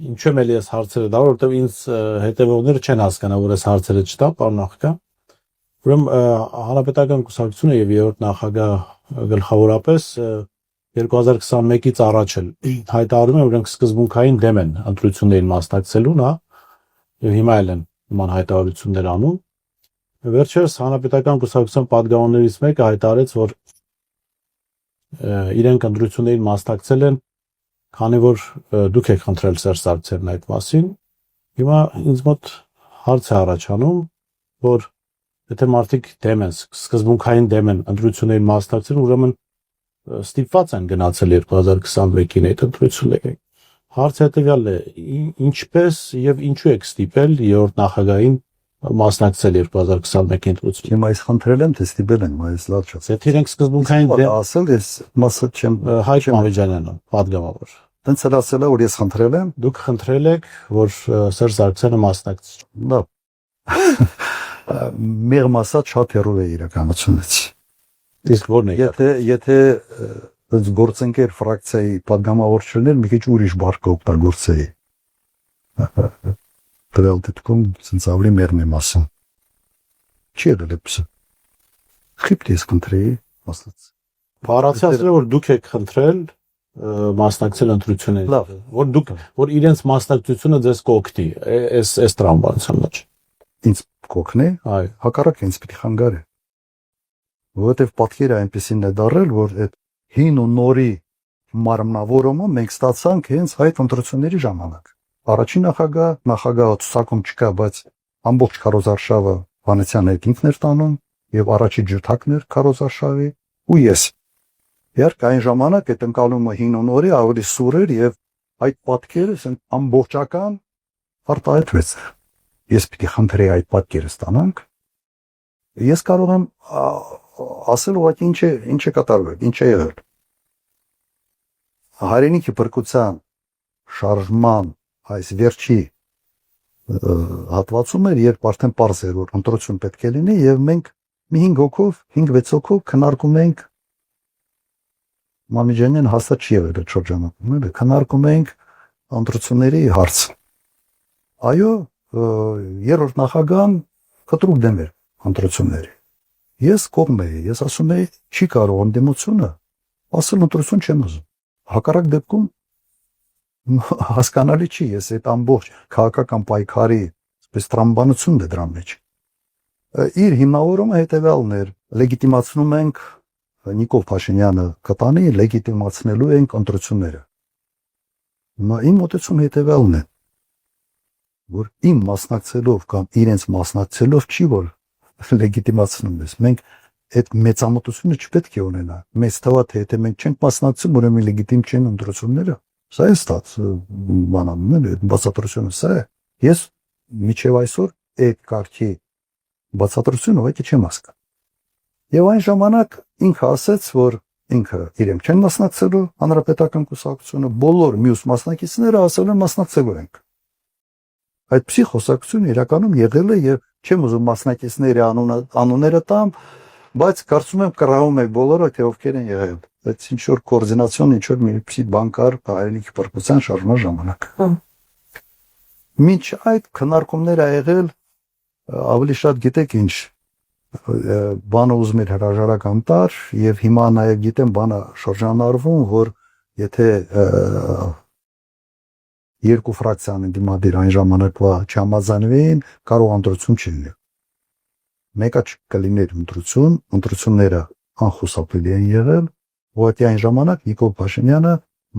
Ինչու եմ էլի այս հարցերը դա, որովհետև ինձ հետևողները չեն հասկանա, որ այս հարցերը չտա, պարոն Նախագահ։ Ուրեմն հանրապետական կուսակցությունը եւ երրորդ նախագահ գլխավորապես 2021-ից առաջ էլ հայտարարում են, որ իրենք սկզբունքային դեմ են ընտրություններին մասնակցելուն, հա, եւ հիմա էլ են նման հայտարարություններ անում։ Վերջերս հանրապետական կուսակցության պատգամավորներից մեկը հայտարարեց, որ իրենք ընտրություններին մասնակցել են, քանի որ դուք եք խնդրել Սերժ Սարգսյանն այդ մասին։ Հիմա ինձ մոտ հարց է առաջանում, որ եթե մարդիկ դեմ են, սկզբունքային դեմ են ընտրություններին մասնակցել, ուրեմն ստիպված են գնացել 2021-ին այդ ընտրությունները։ Հարցը հետևյալն է. ինչպես եւ ինչու եք ստիպել երրորդ նախագահին մասնակցել 2021-ի ընտրություններին։ Հիմա այս խնդրել եմ, թե ստիպել են, բայց լավ չէ։ Եթե իրենք սկզբունքային դեմ ասել, ես մասը չեմ Հայկ Մամեջանյանը պատգամավոր։ Տենց էլ ասել է, որ ես խնդրել եմ։ Դուք խնդրել եք, որ Սերժ Սարգսյանը մասնակցի։ Լավ։ Մեղմ ասած շատ հեռու է իրականությունից։ Իսկ ո՞րն է։ Եթե այս գործընկեր ֆրակցիայի падգամավոր չլիներ, մի քիչ ուրիշ բառ կօգտագործեի։ Դրալ դեպքում ցենց ավելի մեղմ եմ ասում։ Չի եղել էս։ Խիպտես քնտրեի, ասած։ Բառացի ասել որ դուք եք խնդրել մասնակցել ընտրություններին։ Լավ, որ իրենց մասնակցությունը ձեզ կօգնի, այս տրամաբանության մեջ։ Ինձ կօգնի, այո, հակառակ ինձ պիտի խանգարի։ Որովհետև պատկերը այնպեսին է դարել, որ այդ հին ու նորի մարմնավորումը մենք ստացանք հենց այդ ընտրությունների ժամանակ։ Առաջին նախագահը ցուցակում չկա, բայց ամբողջ քարոզարշավը Վանեցյանը այդ ինքն էր տանում եւ առաջի ջութակն էր քարոզարշավի ու ես։ Իհարկե այն ժամանակ այդ ընկալումը հին ու նորի ավելի սուր էր եւ այդ պատկերը ամբողջական արտահայտվեց։ Ես պիտի խնդրեի այդ պատկերը ստանանք։ Ես կարող եմ ասել ուղղակի ինչ է կատարվել, ինչ է եղել։ Հայրենիքի փրկության շարժման այս վերջի հատվածում էր, երբ արդեն պարզ էր, որ ընտրություն պետք է լինի եւ մենք մի 5-6 հոգով քննարկում ենք Մամեջանյան հաստատ չի եղել այդ շրջանում, էլի քննարկում ենք ընտրությունների հարց։ Այո, երրորդ նախագահան կտրուկ դեմ էր ընտրությունների։ Ես կողմ էի, ես ասում էի, չի կարող ընդդիմությունը ասել ընտրություն չեմ ուզում։ Հակառակ դեպքում հասկանալի չի, ես այդ ամբողջ քաղաքական պայքարի այսպես տրամաբանությունն է դրա մեջ։ Իր հիմնավորումը հետևյալն էր. լեգիտիմացնում ենք Նիկոլ Փաշինյանը կտանի, լեգիտիմացնելու ենք ընտրությունները։ Իմ մոտեցումը հետևյալն է, որ իմ մասնակցելով կամ իրենց մասնակցելով չի որ լեգիտիմացնում ես։ Մենք այդ մեծամտությունը չպետք է ունենա։ Մեծ թվա թե եթե մենք չենք մասնակցում, ուրեմն լեգիտիմ չեն ընտրությունները։ Սա է ստաց բանալն է, բացատրությունը սա է։ Ես միջև այսօր այդ կարգի բացատրությունը ուղղակի չեմ հասկանում։ Եվ այն ժամանակ ինքը ասաց, որ ինքը իրենք չեն մասնակցելու հանրապետական կուսակցությունը, բոլոր մյուս մասնակիցները ասել են մասնակցելու ենք։ Այդպիսի խոսակցություն իրականում եղել է եւ չեմ ուզում մասնակիցների անունները տամ, բայց կարծում եմ կռահում եք բոլորը թե ովքեր են եղել։ Բայց ինչ որ կոորդինացիոն, ինչ որ մի բան կար հայրենիքի փրկության շարժման ժամանակ։ Մինչ այդ քննարկումներ ա եղել ավելի շատ գիտեք ինչ բանը ուզում էր հրաժարական տար եւ հիմա նաեւ գիտեմ բանը շրջանառվում, որ եթե երկու ֆրակցիան դիմադիր այն ժամանակվա չհամաձայնվեին, կարող ընտրություն չլինի։ Մեկը կլիներ ընտրությունները անխուսափելի են եղել, որտեղ այն ժամանակ Նիկոլ Փաշինյանը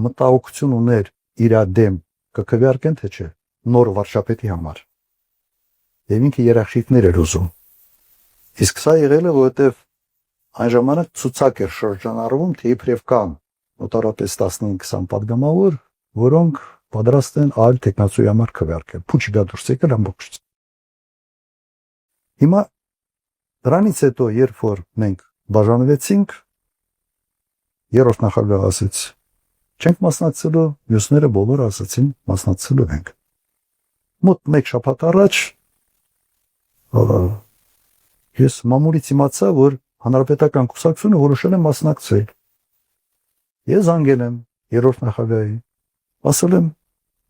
մտահոգություն ուներ իր դեմ կքվեարկեն թե չէ նոր վարչապետի համար։ Եվ ինքը երաշխիքներ էր ուզում։ Իսկ սա եղել է, որովհետև այն ժամանակ ցուցակ էր շրջանառվում, թե իբրև կան մոտավորապես 15-20 падգամավոր, որոնք պատրաստ են այլ տեխնացուի համար քվեարկել։ Փուչի գա դուրս եկել ամբողջ։ Հիմա դրանից հետո, երբ որ մենք բաժանվեցինք, երրորդ նախագահը ասաց, չենք մասնակցելու, մյուսները բոլորը ասացին մասնակցելու ենք։ Մոտ մեկ շաբաթ առաջ ես մամուլից իմացա, որ հանրապետական կուսակցությունը որոշել է մասնակցել։ Ես զանգել եմ երրորդ նախագահին, ասել եմ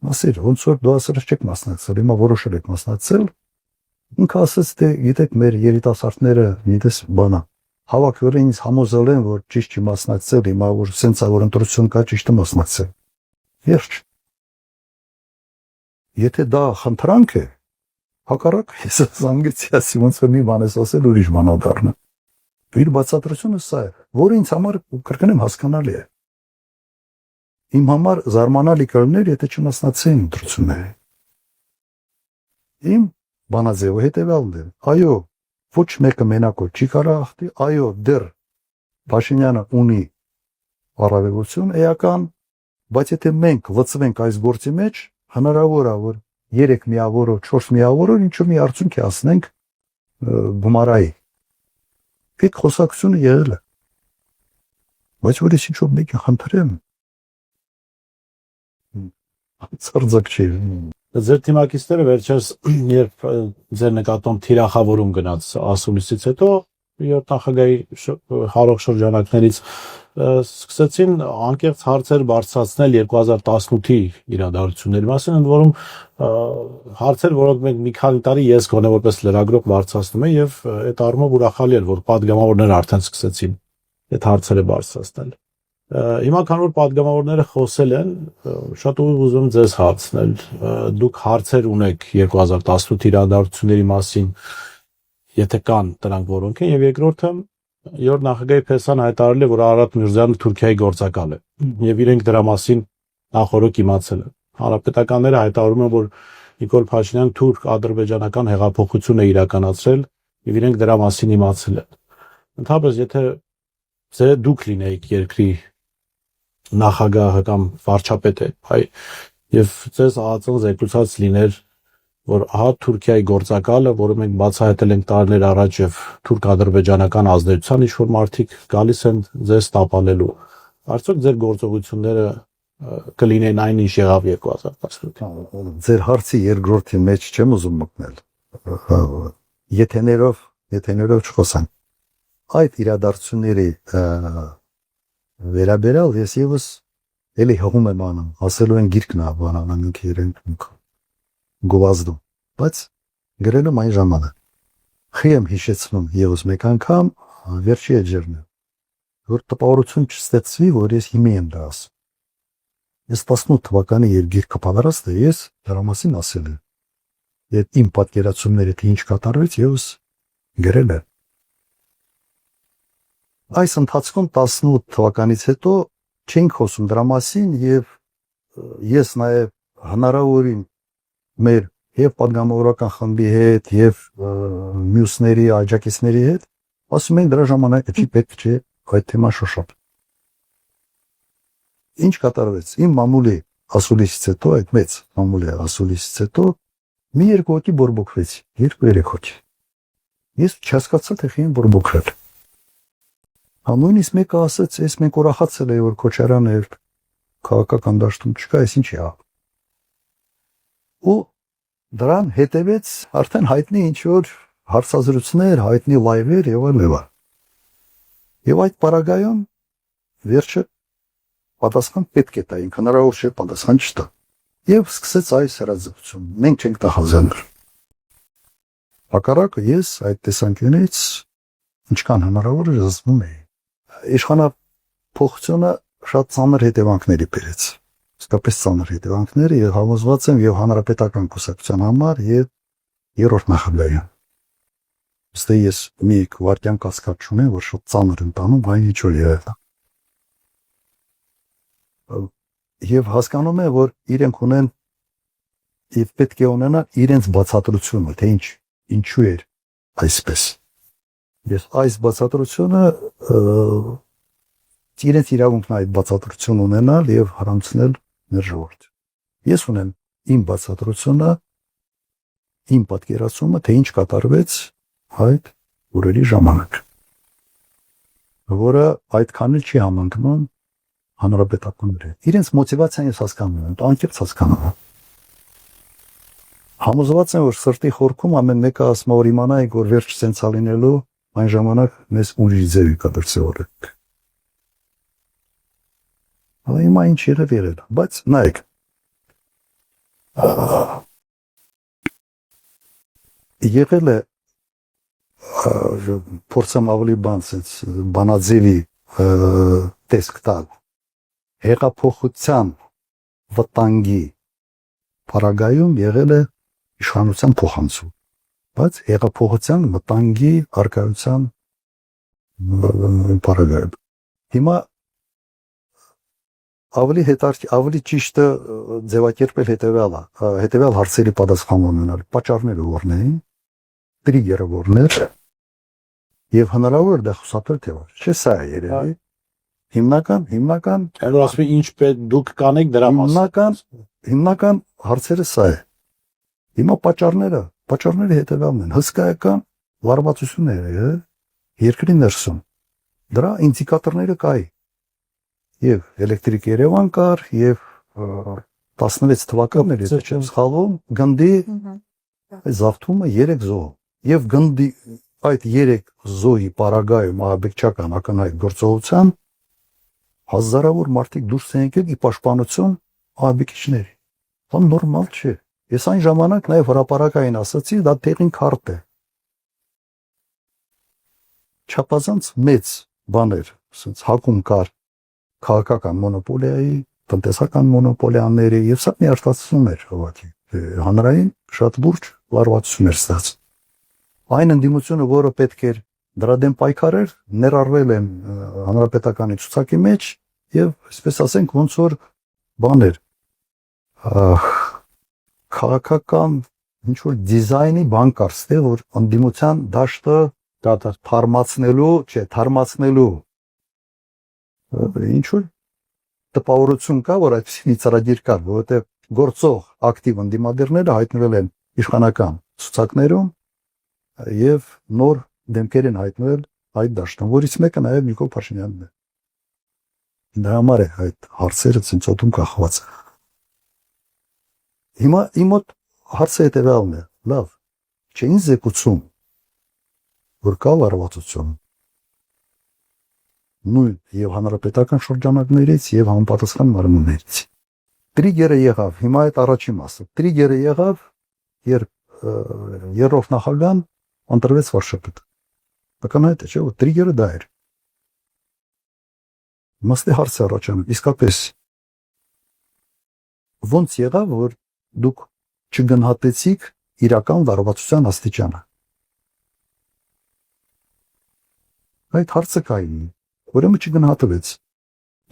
Ասիր, ոնց որ դու ասել չեք մասնակցել, հիմա որոշել եք մասնակցել, ինքը ասաց, թե գիտեք, մեր երիտասարդները գիտես բանա, հավաքվել են ինձ համոզել են, որ ճիշտ չի մասնակցել, հիմա որ սենց է, որ ընտրություն կա, ճիշտ է մասնակցել։ Վերջ։ Եթե դա խնդրանք է, հակառակ ես զանգեցի, ասի ոնց որ մի բան ես ասել, ուրիշ բան դառնա։ Իր բացատրությունը սա է, որը ինձ համար կրկնեմ հասկանալի է։ Իմ համար զարմանալի կլներ, եթե չմասնակցեին ընտրությունների։ Իմ բանաձևը հետևյալն է։ Այո, ոչ մեկը մենակով չի կարող հաղթի, այո, դեռ Փաշինյանը ունի առավելություն էական, բայց եթե մենք լծվենք այս գործի մեջ, հնարավոր է, որ 3 միավորով, 4 միավորով ինչ-որ մի արդյունք հասնենք գումարայի։ Այդ խոսակցությունը եղել է։ Բայց որ ես ինչ-որ մեկին խնդրեմ, ծարձակ չի։ Ձեր թիմակիցները վերջերս երբ ձեր նկատմամբ թիրախավորում գնաց ասուլիսից հետո երբ նախագահի հարող շրջանակներից սկսեցին անկեղծ հարցեր բարձրացնել 2018-ի իրադարձությունների մասին, ընդ որում հարցեր, որոնք մենք մի քանի տարի ես գոնե որպես լրագրող բարձրացնում եմ եւ այդ առումով ուրախալի էր, որ падգամավորները արդեն սկսեցին այդ հարցերը բարձրացնել։ Հիմա քան որ падգամավորները խոսել են, շատ ուզում եմ ձեզ հարցնել, դուք հարցեր ունեք 2018 իրադարձությունների մասին, եթե կան դրանք որոնք են, եւ երկրորդը, երբ նախագահի Փեսան հայտարարել է, որ Արարատ Միրզյանը Թուրքիայի գործակալ է, եւ իրենք դրա մասին նախորդ իմացել են։ Հանրապետականները հայտարարում են, որ Նիկոլ Փաշինյան թուրք-ադրբեջանական հեղափոխություն է իրականացրել, եւ իրենք դրա մասին իմացել են։ Ընդհանրապես, եթե դուք լինեիք երկրի նախագահը կամ վարչապետը, եւ ձեզ ԱԱԾ-ն զեկուցած լիներ, որ ահա Թուրքիայի գործակալը, որը մենք բացահայտել ենք տարիներ առաջ եւ թուրք-ադրբեջանական ազդեցության ինչ-որ մարդիկ գալիս են ձեզ տապալելու, արդյոք ձեր գործողությունները կլինեն այն ինչ եղավ 2018-ին։ Ձեր հարցի երկրորդի մեջ չեմ ուզում մտնել։ Եթեներով չխոսանք։ Այդ իրադարձությունների վերաբերյալ ես եւս էլի հողում եմ անում, ասելու են գիրքն է բանանան իրենք գովազդում, բայց գրելում այն ժամանակ։ Խի եմ հիշեցնում եւս մեկ անգամ վերջի էջերն, որ տպավորություն չստացվի, որ ես հիմի եմ դա ասում։ Ես 18 թվականի երբ գիրքը պատրաստ է, ես դրա մասին ասել եմ։ Եվ իմ պատկերացումները թե ինչ կատարվեց, եւս գրել եմ։ Այս ընթացքում 18 թվականից հետո չենք խոսում դրա մասին եւ ես նաեւ հնարավորին մեր եւ падգամավորական խմբի հետ եւ մյուսների աջակիցների հետ ասում են դրա ժամանակը չի պետք չէ այդ թեման շոշափ։ Ինչ կատարվեց իմ մամուլի ասուլիսից հետո այդ մեծ մամուլի ասուլիսից հետո մի երկու հոգի բորբոքվեցի, 2-3 հոգի։ Ես չհասկացա թե ինչ բորբոքվել։ Նույնիսկ մեկը ասաց, ես մենք ուրախացել էի, որ Քոչարյանը քաղաքական դաշտում չկա, այս ինչի է։ Ու դրան հետևեց արդեն հայտնի ինչ-որ հարցազրույցներ, հայտնի լայվեր եւ այլն։ Եվ այդ պարագայում վերջը պատասխան պետք է տա, ինքն հնարավոր չէ պատասխան չտա։ Եվ սկսեց այս հրաձգությունը։ Մենք չենք տախազանել։ Հակառակը ես այդ տեսանկյունից ինչքան հնարավոր է զսպում էի։ Իշխանափոխությունը շատ ծանր հետևանքների բերեց։ Իսկապես ծանր հետևանքները եւ համոզված եմ եւ հանրապետական կուսակցության համար եւ երրորդ նախագահի։ Ըստ ես մի քվարտյան կասկած չունեմ, որ շատ ծանր ընտանում այն ինչ որ եղել։ Եվ հասկանում եմ, որ իրենք ունեն եւ պետք է ունենան իրենց բացատրությունը, թե ինչու էր այսպես։ Ես այս բացատրությունը իրենց իրավունքն այդ բացատրություն ունենալ եւ հարամցնել մեր ժողովուրդ։ Ես ունեմ իմ բացատրությունը, իմ պատկերացումը, թե ինչ կատարվեց այդ օրերի ժամանակ, որը այդքան չի համընկնում հանրապետականների։ Իրենց մոտիվացիան ես հասկանում եմ, անկեղծ հասկանում եմ։ Համոզված եմ, որ սրտի խորքում ամեն մեկը ասում է, որ իմանայինք, որ վերջ սենց ալինելու այն ժամանակ մեզ ուրիշ ձևի կդրսևորենք։ Հիմա ինչ եղել, բայց նայեք, եղել է փորձեմ ավելի բան sense բանաձևի տեսք տալ հեղափոխության վտանգի Փարագայում եղել է իշխանության փոխանցում, բայց հեղափոխության վտանգի արկայության Փարագայում։ Հիմա ավելի ճիշտը ձևակերպել հետևյալ հարցերի պատասխան ունենալ, պատճառները որն էին, տրիգերը որն էր, եւ հնարավոր է դա խուսափել թե ոչ։ Չէ, սա է երևի։ Հիմնական Այո, ասում ինչ պետք դուք կանեք դրա մասին։ Հիմնական հարցերը սա է։ Հիմա պատճառները հետևյալն են։ Հսկայական լարվածությունները երկրի ներսում։ Դրա ինդիկատորները կային։ Եվ էլեկտրիկ Երևան կար, եւ 16 թվականներ, եթե չեմ սխալվում, գնդի զավթումը 3 զոհ։ Եվ գնդի այդ 3 զոհի պարագայում ահաբեկչական ակնհայտ գործողության հազարավոր մարդիկ դուրս են եկել ի պաշտպանություն ահաբեկիչների։ Դա նորմալ չէ։ Ես այն ժամանակ նաև հրապարակային ասացի, դա տեղին քարտ է։ Չափազանց մեծ բաներ, ասենց հակում կար քաղաքական մոնոպոլիայի, տնտեսական մոնոպոլիաների, եւ սա միարտացում էր ուղղակի։ Հանրային շատ լուրջ լարվածություն էր ստացած։ Այն ընդդիմությունը, որը պետք էր դրա դեմ պայքարեր, ներառվել են հանրապետականի ցուցակի մեջ եւ, այսպես ասենք, ոնց որ բաներ քաղաքական ինչ որ դիզայնի բան կար, ստե որ ընդդիմության դաշտը թարմացնելու ինչ որ տպավորություն կա, որ այդպիսի մի ծրագիր կար, որովհետեւ գործող ակտիվ ընդդիմադիրները հայտնվել են իշխանական ցուցակներում եւ նոր դեմքեր են հայտնվել այդ դաշտում, որից մեկը նաեւ Նիկոլ Փաշինյանն է։ Դա համար է այդ հարցերը ցնցոտում կախված։ Հիմա իմ մոտ հարցը հետևյալն է. լավ, չէին զեկուցում, որ կա լարվածություն։ Նույն եւ հանրապետական շրջանակներից եւ համապատասխան մարմիններից։ Տրիգերը եղավ, հիմա այդ առաջին մասը։ Տրիգերը եղավ, երբ երրորդ նախագահան ընտրվեց վարչապետ։ Ակնհայտ է, չէ՞, որ տրիգերը դա էր։ Մստի հարց է առաջանում, իսկապես ոնց եղավ, որ դուք չգնահատեցիք իրական լարվածության աստիճանը։ Այդ հարցը կային, ուրեմն չգնահատվեց։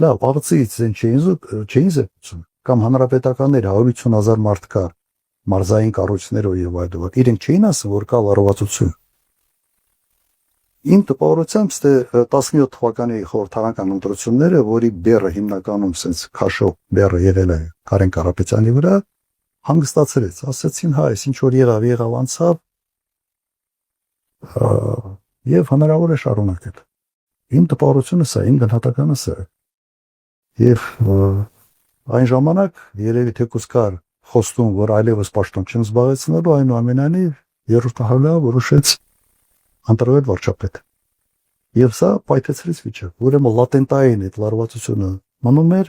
Լավ, աղցից չէին զեկուցում, կամ հանրապետականներ 150,000 մարդ կար, մարզային կառույցներով եւ այլն, իրենք չէին ասում, որ կա լարվածություն։ Իմ տպավորությամբ 17 թվականի խորհրդարանական ընտրությունները, որի բեռը հիմնականում sense քաշով բեռը եղել է Կարեն Կարապետյանի վրա, հանգստացրեց, ասացին, հա, այս ինչ որ եղավ անցավ, եւ հնարավոր է շարունակել։ Իմ տպավորությունը սա, իմ գնահատականը սա է։ Եվ այն ժամանակ երևի թեկուզ կար խոստում, որ այլևս պաշտոն չեն զբաղեցնելու, այնուամենայնիվ երրորդ նախագահը որոշեց ընտրվել վարչապետ։ Եվ սա պայթեցրեց վիճակը, ուրեմն լատենտային այդ լարվածությունը մնում էր,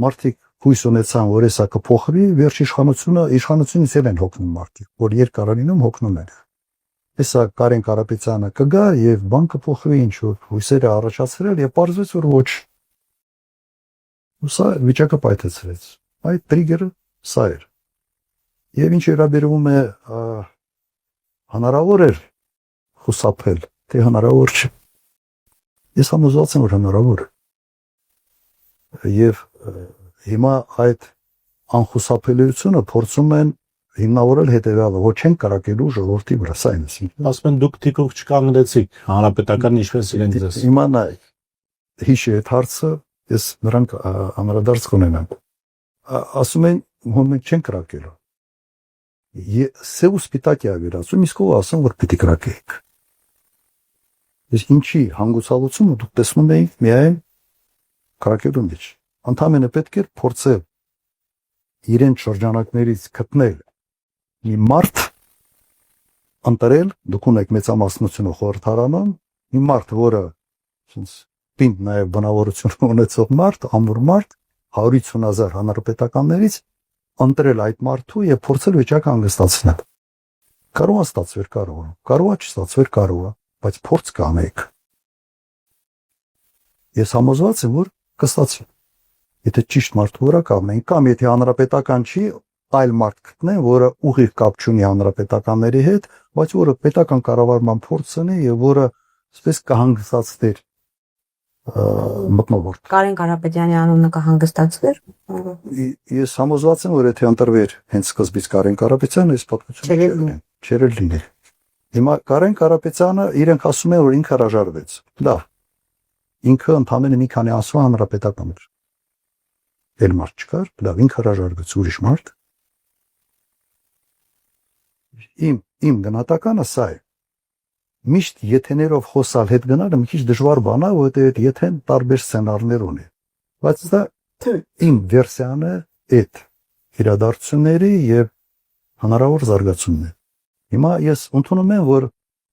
մարդիկ հույս ունեցան, որ սա կփոխվի, վերջ իշխանությունից են հոգնում մարդիկ, որ երկարանինում հոգնում են։ Հեսա Կարեն Կարապետյանը կգա եւ բան կփոխվի, ինչ որ հույսերը առաջացրել եւ պարզվեց, որ ոչ։ Սա վիճակը պայթեցրեց։ Այդ տրիգերը սա էր։ Եվ ինչ վերաբերում է հնարավոր էր խուսափել, թե հնարավոր չէ։ Ես համոզված եմ, որ հնարավոր է։ Եվ հիմա այդ անխուսափելիությունը փորձում են հիմնավորել հետևյալը, ոչ չեն կարակելու ժողովրդի վրա, սա այն է։ Ասում են դուք թիկունք չկանգնեցիք հանրապետական ինչպես իրենք ձեզ։ Հիմա նայ հիշի այդ հարցը, ես նրանք անդրադարձ կունենամ։ Ասում են, մենք չեն կարակելու։ Սև ու սպիտակի ավիրացում, իսկ ով ասում, որ պիտի կարակեիք։ Ես ինչի հանգուցալությունը դուք տեսնում էիք միայն կարակելու մեջ։ Ընդհանրապես պետք էր փորձել իրեն շրջանակներից գտնել մի մարդ ընտրել, դուք ունեք մեծամասնությունը խորհրդարանում, մի մարդ, որը ասենց պինդ նաև բնավորություն ունեցող մարդ, ամուր մարդ, 150,000 հանրապետականներից ընտրել այդ մարդու եւ փորձել վիճակը հանգստացնել։ Կարող է ստացվեր, կարող է չստացվեր, կարող է, բայց փորձ կանեք։ Ես համոզված եմ, որ կստացվի։ Եթե ճիշտ մարդու վրա կամենք, կամ եթե հանրապետական չի, այլ մարդ գտնեն, որը ուղիղ կապ չունի հանրապետականների հետ, բայց որը պետական կառավարման փորձ ունի եւ որը այսպես կհանգստացներ մտնոլորտ։ Կարեն Կարապետյանի անունը կհանգստացվեր։ Ես համոզված եմ, որ եթե ընտրվեր հենց սկզբից Կարեն Կարապետյանը, այս պատմությունը չէր լինել։ Հիմա Կարեն Կարապետյանը իրենք ասում են, որ ինքը հրաժարվեց։ Լավ։ Ինքը ընդամենը մի քանի ամսվա հանրապետական էր։ Էլ մարդ չկար, լավ, ինքը հրաժարվեց, ուրիշ մարդ։ Իմ գնահատականը սա է։ Միշտ եթեներով խոսալ հետ գնալը մի քիչ դժվար բան է, որովհետև եթեն տարբեր սցենարներ ունի։ Բայց դա իմ վերսիան է այդ իրադարձությունների եւ հնարավոր զարգացումն է։ Հիմա ես ընդունում եմ, որ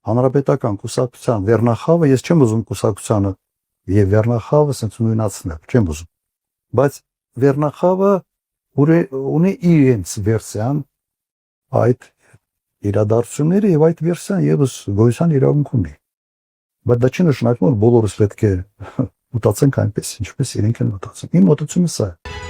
հանրապետական կուսակցության վերնախավը, ես չեմ ուզում կուսակցությանը եւ վերնախավը ասենց նույնացնել, չեմ ուզում։ Բայց վերնախավը ունի իրենց վերսիան այդ իրադարձությունները եւ այդ վերսիան եւս գոյության իրավունք ունի։ Բայց դա չի նշանակում, որ բոլորս պետք է մտածենք այնպես, ինչպես իրենք են մտածում։ Իմ մտածումը սա է։